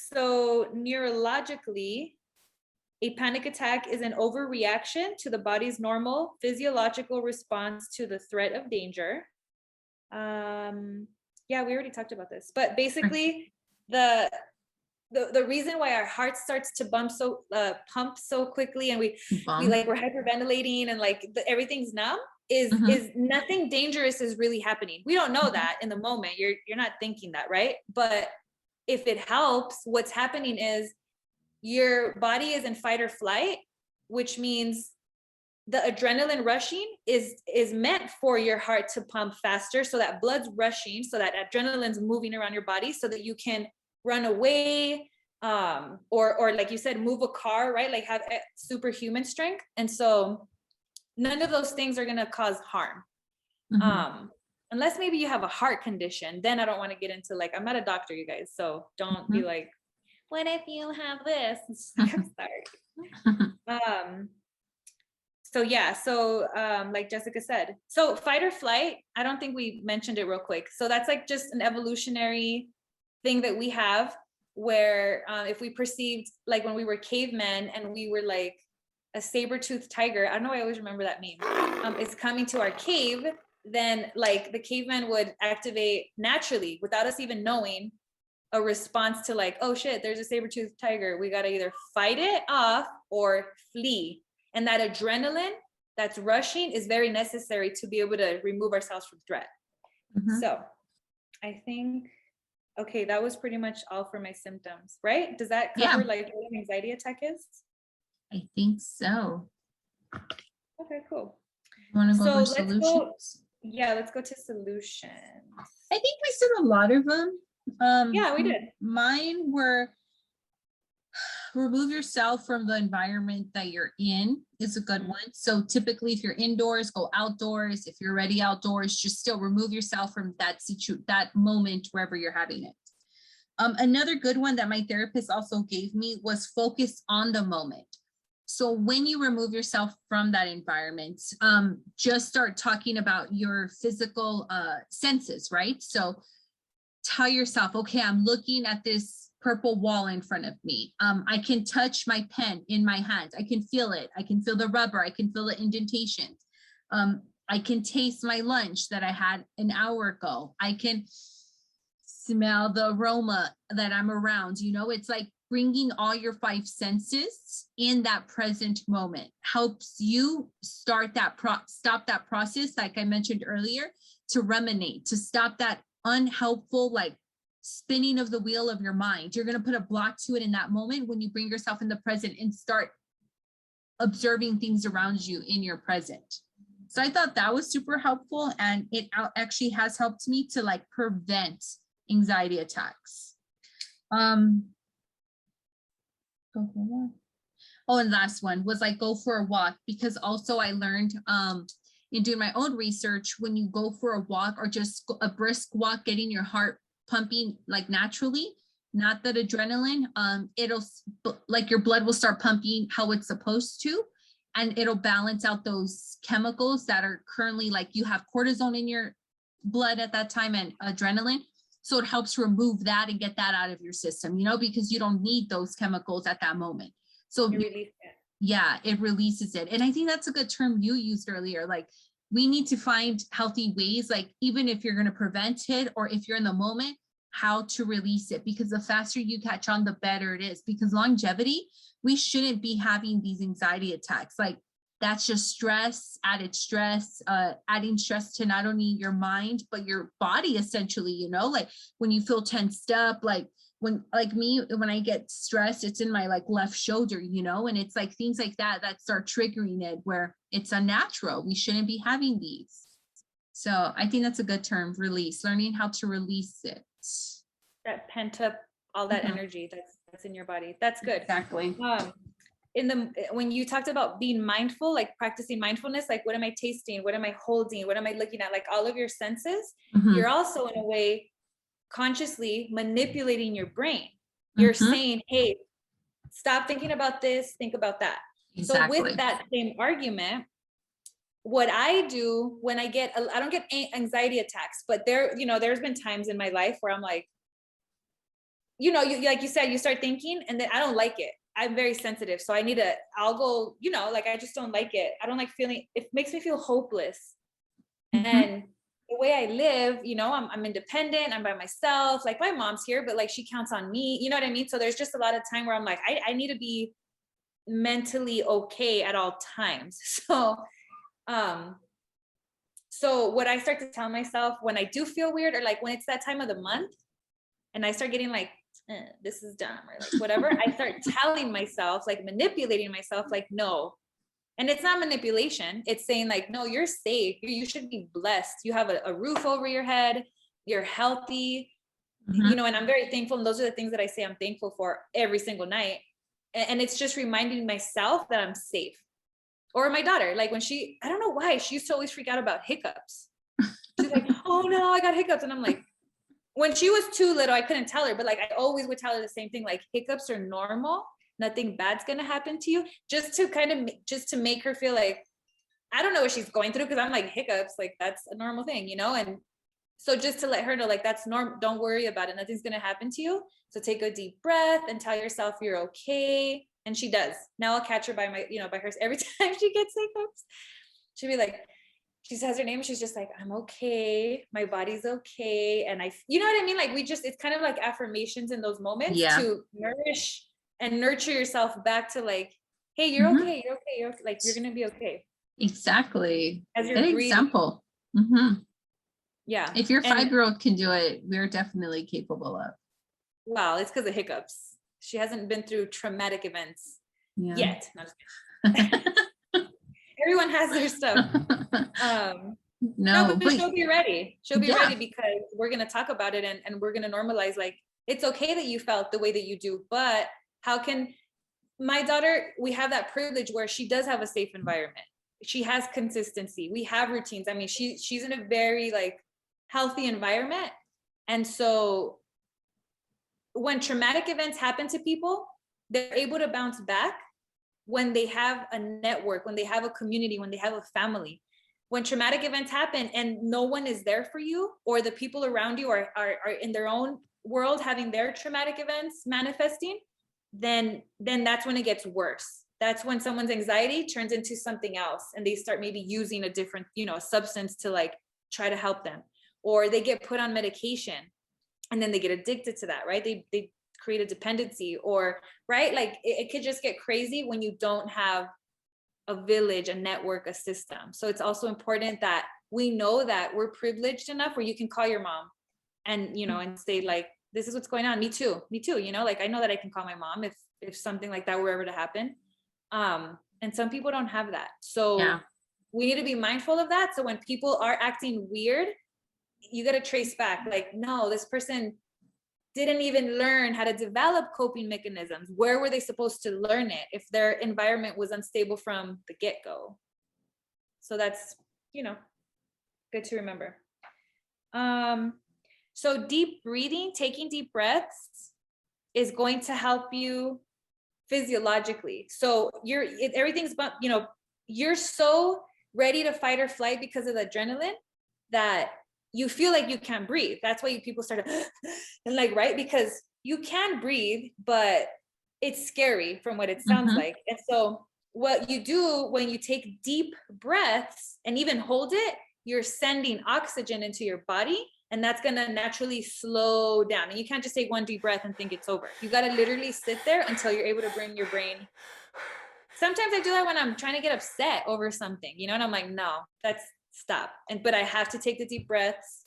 So neurologically, a panic attack is an overreaction to the body's normal physiological response to the threat of danger. Yeah, we already talked about this, but basically the reason why our heart starts to pump so quickly, and we're hyperventilating and like everything's numb is nothing dangerous is really happening. We don't know that in the moment. You're not thinking that, right? But if it helps, what's happening is your body is in fight or flight, which means the adrenaline rushing is meant for your heart to pump faster, so that blood's rushing, so that adrenaline's moving around your body, so that you can run away, or like you said, move a car, right? Like have superhuman strength. And so none of those things are going to cause harm. Unless maybe you have a heart condition, then I don't want to get into like, I'm not a doctor, you guys, so don't be like, what if you have this? I'm sorry. So yeah, so like Jessica said, so fight or flight, I don't think we mentioned it real quick. So that's like just an evolutionary thing that we have, where if we perceived like when we were cavemen and we were like a saber-toothed tiger, I don't know, I always remember that meme, is coming to our cave, then like the caveman would activate naturally without us even knowing a response to like, oh shit, there's a saber-toothed tiger. We got to either fight it off or flee. And that adrenaline that's rushing is very necessary to be able to remove ourselves from threat. So I think, okay, that was pretty much all for my symptoms, right? Does that cover like what an anxiety attack is? I think so. Okay, cool. You want to go over solutions? Let's go to solutions. I think we said a lot of them. Yeah, we did. Mine were remove yourself from the environment that you're in is a good one. So typically if you're indoors, go outdoors. If you're already outdoors, just still remove yourself from that moment wherever you're having it. Another good one that my therapist also gave me was focus on the moment. So when you remove yourself from that environment, just start talking about your physical senses, right? So tell yourself, okay, I'm looking at this purple wall in front of me. I can touch my pen in my hand. I can feel it. I can feel the rubber. I can feel the indentations. I can taste my lunch that I had an hour ago. I can smell the aroma that I'm around. It's like bringing all your 5 senses in that present moment helps you stop that process, like I mentioned earlier, to ruminate, to stop that unhelpful, like spinning of the wheel of your mind. You're going to put a block to it in that moment when you bring yourself in the present and start observing things around you in your present. So I thought that was super helpful, and it actually has helped me to like prevent anxiety attacks. And last one was like go for a walk, because also I learned in doing my own research, when you go for a walk or just a brisk walk, getting your heart pumping like naturally, not that adrenaline, it'll like your blood will start pumping how it's supposed to, and it'll balance out those chemicals that are currently, like you have cortisone in your blood at that time and adrenaline. So it helps remove that and get that out of your system, because you don't need those chemicals at that moment. So it releases it. And I think that's a good term you used earlier. Like we need to find healthy ways, like even if you're going to prevent it or if you're in the moment, how to release it, because the faster you catch on, the better it is. Because longevity, we shouldn't be having these anxiety attacks. Like, that's just stress, adding stress to not only your mind, but your body, essentially, you know, like when you feel tensed up, like when, like me, when I get stressed, it's in my like left shoulder, you know, and it's like things like that that start triggering it, where it's unnatural. We shouldn't be having these. So I think that's a good term, release, learning how to release it. That pent up, all that Mhm. energy that's in your body. That's good. Exactly. When you talked about being mindful, like practicing mindfulness, like what am I tasting? What am I holding? What am I looking at? Like all of your senses, you're also in a way consciously manipulating your brain. You're saying, hey, stop thinking about this, think about that. Exactly. So with that same argument, what I do when I don't get anxiety attacks, but there's been times in my life where I'm like, like you said, you start thinking and then I don't like it. I'm very sensitive. So I'll go, like, I just don't like it. I don't like feeling, it makes me feel hopeless. And the way I live, I'm independent. I'm by myself. Like my mom's here, but like she counts on me. You know what I mean? So there's just a lot of time where I'm like, I need to be mentally okay at all times. So what I start to tell myself when I do feel weird, or like when it's that time of the month and I start getting like, this is dumb, or like whatever, I start telling myself, like manipulating myself, like, no. And it's not manipulation. It's saying like, no, you're safe. You should be blessed. You have a roof over your head. You're healthy, and I'm very thankful. And those are the things that I say I'm thankful for every single night. And it's just reminding myself that I'm safe. Or my daughter, like when I don't know why, she used to always freak out about hiccups. She's like, oh no, I got hiccups. And I'm like, when she was too little, I couldn't tell her, but like I always would tell her the same thing, like hiccups are normal. Nothing bad's gonna happen to you. Just to make her feel like, I don't know what she's going through, because I'm like, hiccups, like that's a normal thing, And so just to let her know, like, that's normal. Don't worry about it. Nothing's gonna happen to you. So take a deep breath and tell yourself you're okay. And she does. Now I'll catch her by by her, every time she gets hiccups, she'll be like, she says her name, she's just like, I'm okay, my body's okay. And you know what I mean? Like it's kind of like affirmations in those moments to nourish and nurture yourself back to like, hey, you're okay, you're okay, like you're gonna be okay. Exactly. As you're Good breathing. example. Yeah. If your 5-year-old can do it, we're definitely capable of. Well, it's because of hiccups. She hasn't been through traumatic events yet. Everyone has their stuff. But she'll be ready. She'll be ready, because we're going to talk about it and we're going to normalize, like, it's okay that you felt the way that you do, but how can my daughter, we have that privilege where she does have a safe environment. She has consistency. We have routines. I mean, she's in a very like healthy environment. And so when traumatic events happen to people, they're able to bounce back when they have a network, when they have a community, when they have a family. When traumatic events happen and no one is there for you, or the people around you are in their own world having their traumatic events manifesting, then that's when it gets worse. That's when someone's anxiety turns into something else and they start maybe using a different, substance to like try to help them, or they get put on medication and then they get addicted to that, right? They create a dependency, or right, like it could just get crazy when you don't have a village, a network, a system. So it's also important that we know that we're privileged enough where you can call your mom and and say like, this is what's going on. Me too, like I know that I can call my mom if something like that were ever to happen. And some people don't have that, so we need to be mindful of that. So when people are acting weird, you got to trace back, like, no, this person didn't even learn how to develop coping mechanisms. Where were they supposed to learn it if their environment was unstable from the get-go? So that's, good to remember. So deep breathing, taking deep breaths is going to help you physiologically. So everything's about, you're so ready to fight or flight because of the adrenaline that you feel like you can't breathe. That's why people start to and like, right? Because you can breathe, but it's scary from what it sounds like. And so what you do when you take deep breaths and even hold it, you're sending oxygen into your body, and that's going to naturally slow down. And you can't just take one deep breath and think it's over. You got to literally sit there until you're able to bring your brain. Sometimes I do that when I'm trying to get upset over something, you know, and I'm like, no, that's stop. But I have to take the deep breaths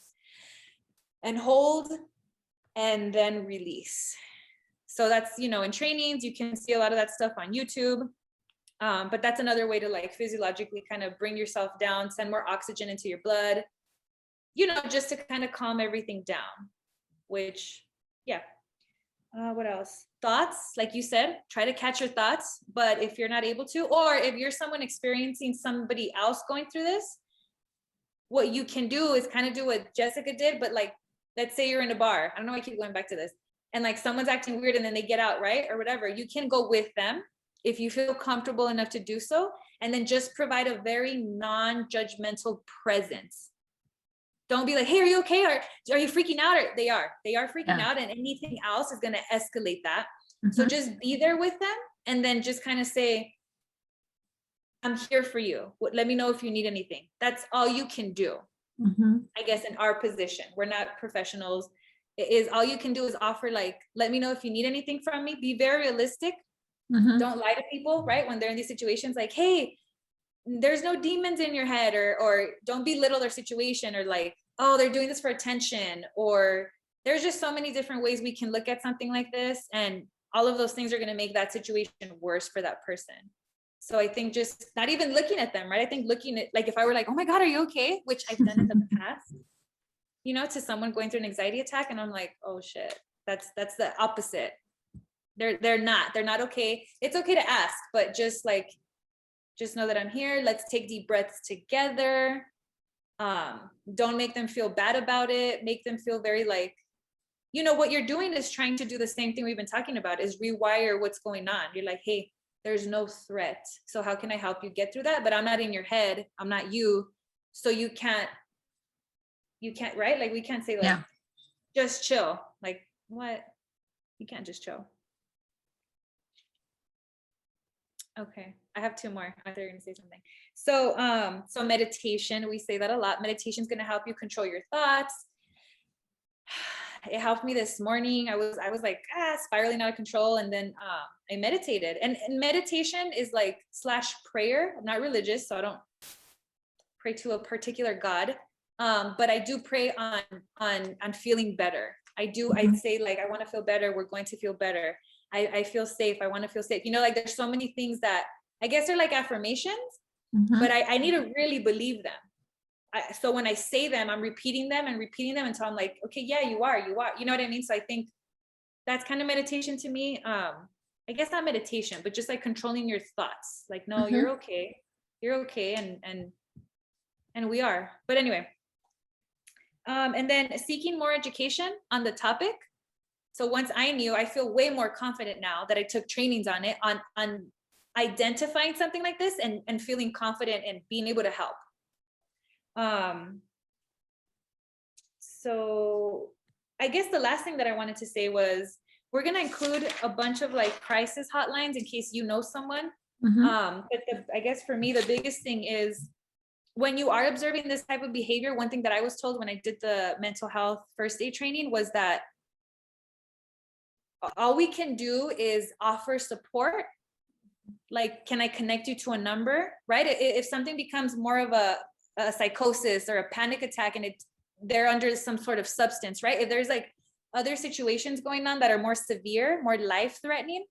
and hold and then release. So that's, you know, in trainings, you can see a lot of that stuff on YouTube. But that's another way to like physiologically kind of bring yourself down, send more oxygen into your blood, you know, just to kind of calm everything down, which, yeah. What else? Thoughts, like you said, try to catch your thoughts. But if you're not able to, or if you're someone experiencing somebody else going through this, what you can do is kind of do what Jessica did, but like, let's say you're in a bar. I don't know why I keep going back to this. And like someone's acting weird and then they get out, right? Or whatever. You can go with them if you feel comfortable enough to do so. And then just provide a very non-judgmental presence. Don't be like, hey, are you okay? Or are you freaking out? Or they are freaking out, and anything else is going to escalate that. So just be there with them and then just kind of say, I'm here for you. Let me know if you need anything. That's all you can do. I guess in our position, we're not professionals. It is all you can do is offer, like, let me know if you need anything from me. Be very realistic. Don't lie to people, right? When they're in these situations, like, hey, there's no demons in your head, or don't belittle their situation, or like, oh, they're doing this for attention, or there's just so many different ways we can look at something like this, and all of those things are going to make that situation worse for that person. So I think just not even looking at them, right? I think looking at, like, if I were like, oh my God, are you okay? Which I've done in the past, you know, to someone going through an anxiety attack, and I'm like, oh shit, that's the opposite. They're not okay. It's okay to ask, but just know that I'm here. Let's take deep breaths together. Don't make them feel bad about it. Make them feel very like, you know, what you're doing is trying to do the same thing we've been talking about, is rewire what's going on. You're like, hey, there's no threat. So how can I help you get through that? But I'm not in your head. I'm not you. So you can't, right? Like, we can't say like, just chill. Like, what? You can't just chill. Okay, I have two more. I thought you were gonna say something. So meditation, we say that a lot. Meditation is gonna help you control your thoughts. It helped me this morning. I was like spiraling out of control, and then I meditated. And meditation is like / prayer. I'm not religious, so I don't pray to a particular God, but I do pray on feeling better. I say, like, I want to feel better. We're going to feel better. I feel safe. I want to feel safe. You know, like, there's so many things that I guess they're like affirmations, but I need to really believe them. So when I say them, I'm repeating them until I'm like, okay, yeah, you are. You know what I mean? So I think that's kind of meditation to me. I guess not meditation, but just like controlling your thoughts. Like, no, you're okay. You're okay. And we are. But anyway, and then seeking more education on the topic. So once I knew, I feel way more confident now that I took trainings on it, on identifying something like this and feeling confident and being able to help. So I guess the last thing that I wanted to say was, we're going to include a bunch of like crisis hotlines in case you know someone. But I guess for me, the biggest thing is, when you are observing this type of behavior, one thing that I was told when I did the mental health first aid training was that all we can do is offer support. Like, can I connect you to a number, right? If something becomes more of a psychosis or a panic attack, and they're under some sort of substance, right? If there's like other situations going on that are more severe, more life-threatening,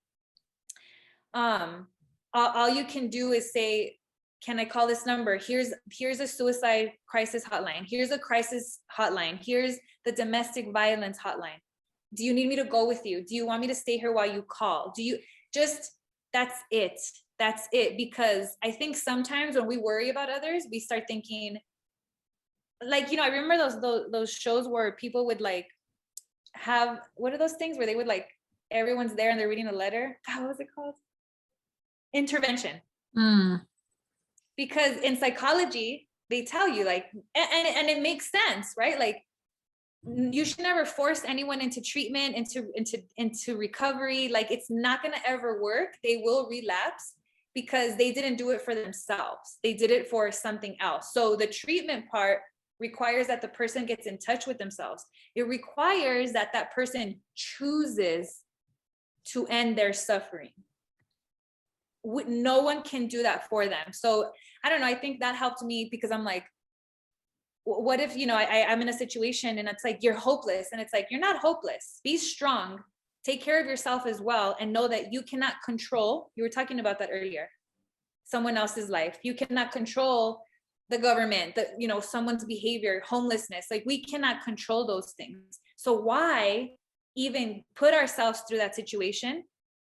all you can do is say, can I call this number? Here's a suicide crisis hotline. Here's a crisis hotline. Here's the domestic violence hotline. Do you need me to go with you? Do you want me to stay here while you call? Do you just, that's it. That's it. Because I think sometimes when we worry about others, we start thinking, like, you know, I remember those shows where people would like have, what are those things where they would like, everyone's there and they're reading a letter. God, what was it called? Intervention. Because in psychology, they tell you, like, and it makes sense, right? Like, you should never force anyone into treatment, into recovery. Like, it's not going to ever work. They will relapse because they didn't do it for themselves. They did it for something else. So the treatment part requires that the person gets in touch with themselves. It requires that that person chooses to end their suffering. No one can do that for them. So I don't know. I think that helped me because I'm like, what if, I'm in a situation and it's like, you're hopeless. And it's like, you're not hopeless. Be strong. Take care of yourself as well. And know that you cannot control, you were talking about that earlier, someone else's life. You cannot control the government, someone's behavior, homelessness. Like, we cannot control those things. So why even put ourselves through that situation?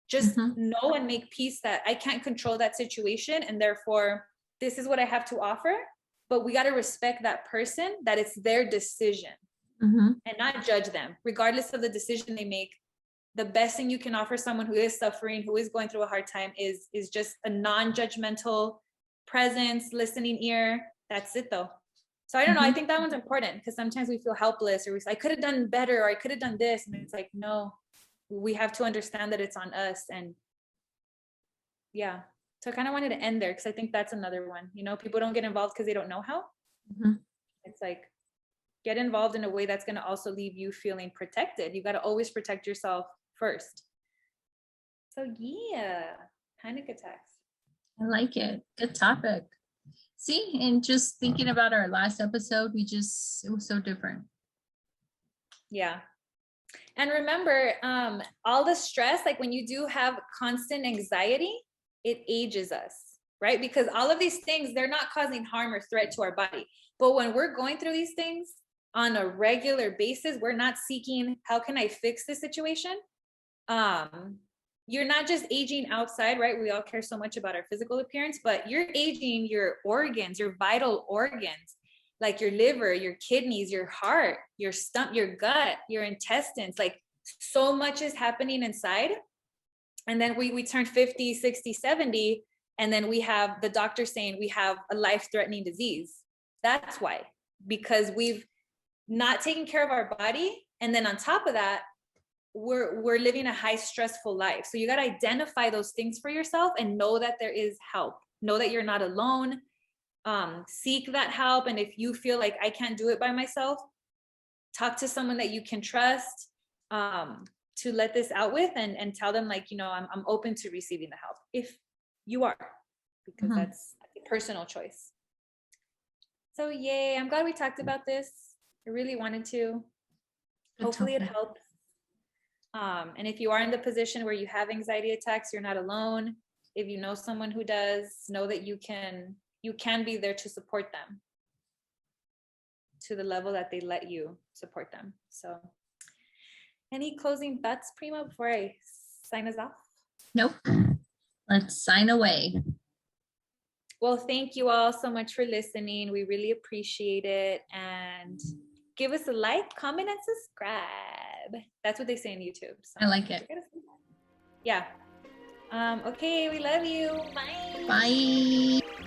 Just know and make peace that I can't control that situation. And therefore, this is what I have to offer. But we got to respect that person, that it's their decision and not judge them, regardless of the decision they make. The best thing you can offer someone who is suffering, who is going through a hard time is just a non-judgmental presence, listening ear. That's it though. So I don't know. I think that one's important because sometimes we feel helpless, or we say, I could have done better, or I could have done this. And it's like, no, we have to understand that it's on us. And yeah. So I kind of wanted to end there because I think that's another one. People don't get involved because they don't know how. It's like, get involved in a way that's going to also leave you feeling protected. You got to always protect yourself first. So yeah, panic attacks. I like it. Good topic. See, and just thinking about our last episode, it was so different. Yeah. And remember, all the stress, like when you do have constant anxiety, it ages us, right? Because all of these things, they're not causing harm or threat to our body. But when we're going through these things on a regular basis, we're not seeking, how can I fix this situation? You're not just aging outside, right? We all care so much about our physical appearance, but you're aging your organs, your vital organs, like your liver, your kidneys, your heart, your stomach, your gut, your intestines. Like, so much is happening inside. And then we turn 50, 60, 70, and then we have the doctor saying we have a life-threatening disease. That's why, because we've not taken care of our body. And then on top of that, we're living a high stressful life. So you got to identify those things for yourself and know that there is help. Know that you're not alone. Seek that help. And if you feel like I can't do it by myself, talk to someone that you can trust to let this out with, and tell them, like, I'm open to receiving the help if you are, because that's a personal choice. So yay, I'm glad we talked about this. I really wanted to. Hopefully it helps. And if you are in the position where you have anxiety attacks, you're not alone. If you know someone who does, know that you can be there to support them to the level that they let you support them. So any closing thoughts, Prima, before I sign us off? Nope. Let's sign away. Well, thank you all so much for listening. We really appreciate it. And give us a like, comment, and subscribe. That's what they say on YouTube. So I like it. Yeah. Okay, we love you. Bye. Bye.